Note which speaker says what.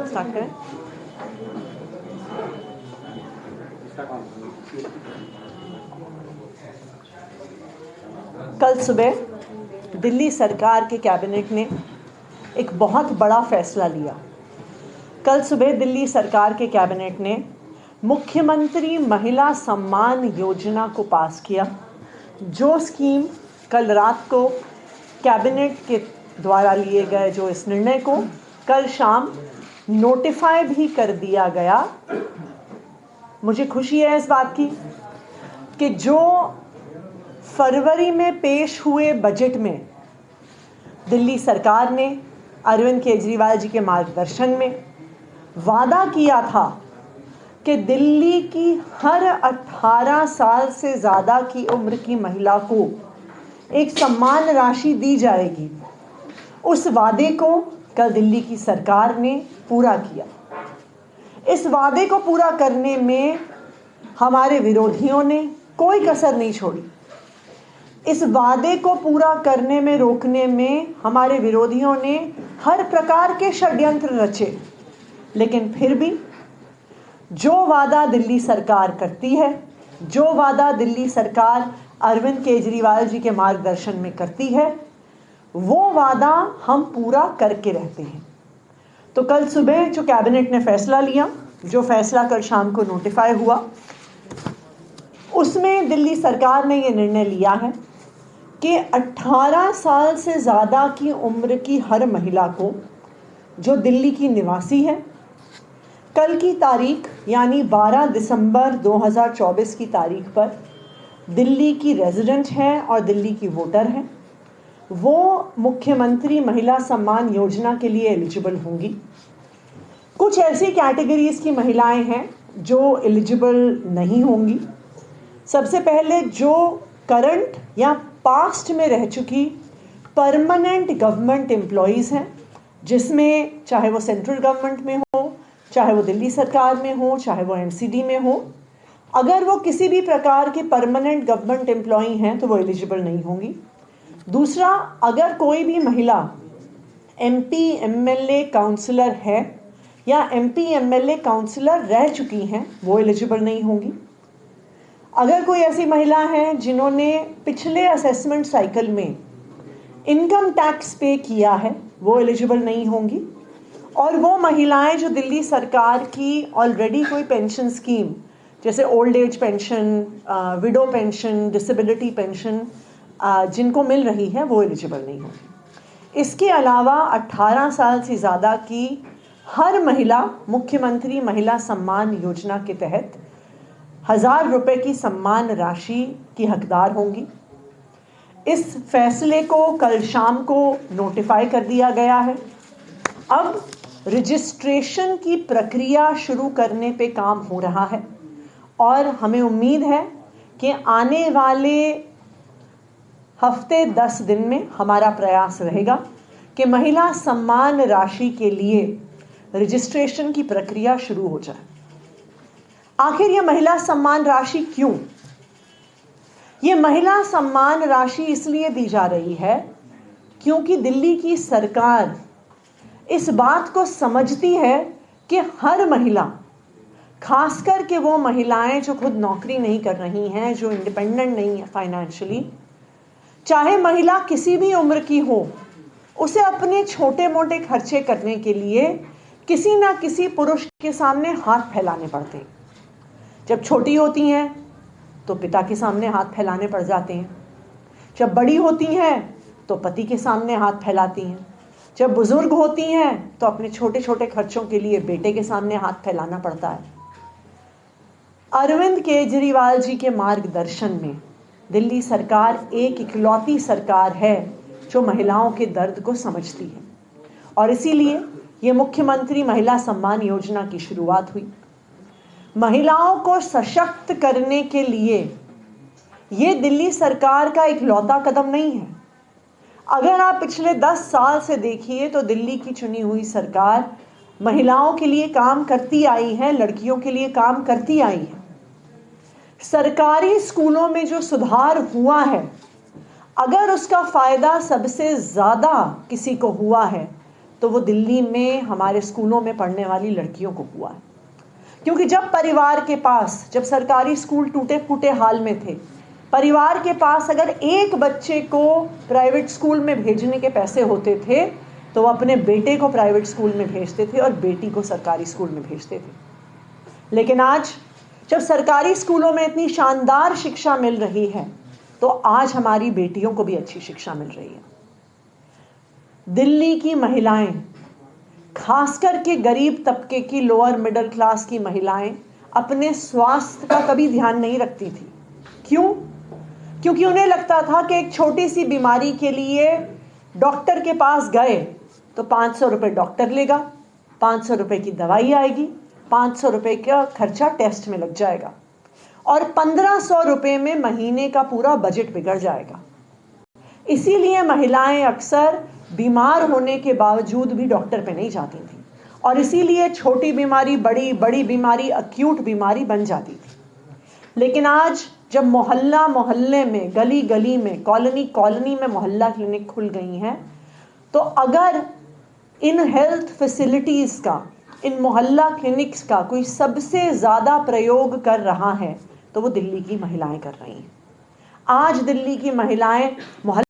Speaker 1: Start करें। कल सुबह दिल्ली सरकार के कैबिनेट ने एक बहुत बड़ा फैसला लिया। कल सुबह दिल्ली सरकार के कैबिनेट ने मुख्यमंत्री महिला सम्मान योजना को पास किया। जो स्कीम कल रात को कैबिनेट के द्वारा लिए गए जो इस निर्णय को कल शाम नोटिफाई भी कर दिया गया। मुझे खुशी है इस बात की कि जो फरवरी में पेश हुए बजट में दिल्ली सरकार ने अरविंद केजरीवाल जी के मार्गदर्शन में वादा किया था कि दिल्ली की हर 18 साल से ज़्यादा की उम्र की महिला को एक सम्मान राशि दी जाएगी, उस वादे को कल दिल्ली की सरकार ने पूरा किया। इस वादे को पूरा करने में हमारे विरोधियों ने कोई कसर नहीं छोड़ी। इस वादे को पूरा करने में रोकने में हमारे विरोधियों ने हर प्रकार के षड्यंत्र रचे, लेकिन फिर भी जो वादा दिल्ली सरकार करती है, जो वादा दिल्ली सरकार अरविंद केजरीवाल जी के मार्गदर्शन में करती है, वो वादा हम पूरा करके रहते हैं। तो कल सुबह जो कैबिनेट ने फैसला लिया, जो फैसला कल शाम को नोटिफाई हुआ, उसमें दिल्ली सरकार ने ये निर्णय लिया है कि 18 साल से ज़्यादा की उम्र की हर महिला को जो दिल्ली की निवासी है, कल की तारीख यानी 12 दिसंबर 2024 की तारीख पर दिल्ली की रेजिडेंट है और दिल्ली की वोटर है, वो मुख्यमंत्री महिला सम्मान योजना के लिए एलिजिबल होंगी। कुछ ऐसी कैटेगरीज की महिलाएं हैं जो एलिजिबल नहीं होंगी। सबसे पहले जो करंट या पास्ट में रह चुकी परमानेंट गवर्नमेंट एम्प्लॉयज़ हैं, जिसमें चाहे वो सेंट्रल गवर्नमेंट में हो, चाहे वो दिल्ली सरकार में हो, चाहे वो एमसीडी में हो, अगर वो किसी भी प्रकार के परमानेंट गवर्नमेंट एम्प्लॉई हैं तो वो एलिजिबल नहीं होंगी। दूसरा, अगर कोई भी महिला एमपी एमएलए काउंसलर है या एमपी एमएलए काउंसलर रह चुकी हैं, वो एलिजिबल नहीं होंगी। अगर कोई ऐसी महिला है जिन्होंने पिछले असेसमेंट साइकिल में इनकम टैक्स पे किया है, वो एलिजिबल नहीं होंगी। और वो महिलाएं जो दिल्ली सरकार की ऑलरेडी कोई पेंशन स्कीम जैसे old age pension, window pension, disability pension जिनको मिल रही है, वो एलिजिबल नहीं होंगी। इसके अलावा 18 साल से ज़्यादा की हर महिला मुख्यमंत्री महिला सम्मान योजना के तहत 1000 रुपये की सम्मान राशि की हकदार होंगी। इस फैसले को कल शाम को नोटिफाई कर दिया गया है। अब रजिस्ट्रेशन की प्रक्रिया शुरू करने पे काम हो रहा है और हमें उम्मीद है कि आने वाले हफ्ते 10 दिन में हमारा प्रयास रहेगा कि महिला सम्मान राशि के लिए रजिस्ट्रेशन की प्रक्रिया शुरू हो जाए। आखिर ये महिला सम्मान राशि क्यों? ये महिला सम्मान राशि इसलिए दी जा रही है क्योंकि दिल्ली की सरकार इस बात को समझती है कि हर महिला, खासकर के वो महिलाएं जो खुद नौकरी नहीं कर रही हैं, जो इंडिपेंडेंट नहीं है फाइनेंशियली, चाहे महिला किसी भी उम्र की हो, उसे अपने छोटे मोटे खर्चे करने के लिए किसी ना किसी पुरुष के सामने हाथ फैलाने पड़ते हैं। जब छोटी होती हैं तो पिता के सामने हाथ फैलाने पड़ जाते हैं, जब बड़ी होती हैं तो पति के सामने हाथ फैलाती हैं, जब बुजुर्ग होती हैं तो अपने छोटे छोटे खर्चों के लिए बेटे के सामने हाथ फैलाना पड़ता है। अरविंद केजरीवाल जी के मार्गदर्शन में दिल्ली सरकार एक इकलौती सरकार है जो महिलाओं के दर्द को समझती है और इसीलिए ये मुख्यमंत्री महिला सम्मान योजना की शुरुआत हुई। महिलाओं को सशक्त करने के लिए ये दिल्ली सरकार का इकलौता कदम नहीं है। अगर आप पिछले 10 साल से देखिए तो दिल्ली की चुनी हुई सरकार महिलाओं के लिए काम करती आई है, लड़कियों के लिए काम करती आई है। सरकारी स्कूलों में जो सुधार हुआ है, अगर उसका फायदा सबसे ज़्यादा किसी को हुआ है तो वो दिल्ली में हमारे स्कूलों में पढ़ने वाली लड़कियों को हुआ है। क्योंकि जब परिवार के पास, जब सरकारी स्कूल टूटे फूटे हाल में थे, परिवार के पास अगर एक बच्चे को प्राइवेट स्कूल में भेजने के पैसे होते थे तो वो अपने बेटे को प्राइवेट स्कूल में भेजते थे और बेटी को सरकारी स्कूल में भेजते थे। लेकिन आज जब सरकारी स्कूलों में इतनी शानदार शिक्षा मिल रही है तो आज हमारी बेटियों को भी अच्छी शिक्षा मिल रही है। दिल्ली की महिलाएं, खासकर के गरीब तबके की, लोअर मिडिल क्लास की महिलाएं अपने स्वास्थ्य का कभी ध्यान नहीं रखती थी। क्यों? क्योंकि उन्हें लगता था कि एक छोटी सी बीमारी के लिए डॉक्टर के पास गए तो 500 रुपये डॉक्टर लेगा, 500 रुपये की दवाई आएगी, 500 रुपये का खर्चा टेस्ट में लग जाएगा और 1500 रुपये में महीने का पूरा बजट बिगड़ जाएगा। इसीलिए महिलाएं अक्सर बीमार होने के बावजूद भी डॉक्टर पे नहीं जाती थी और इसीलिए छोटी बीमारी बड़ी, बड़ी बीमारी अक्यूट बीमारी बन जाती थी। लेकिन आज जब मोहल्ला मोहल्ले में, गली गली में, कॉलोनी कॉलोनी में मोहल्ला क्लिनिक खुल गई हैं, तो अगर इन हेल्थ फैसिलिटीज़ का, इन मोहल्ला क्लिनिक्स का कोई सबसे ज़्यादा प्रयोग कर रहा है तो वो दिल्ली की महिलाएं कर रही हैं। आज दिल्ली की महिलाएं मोहल्ला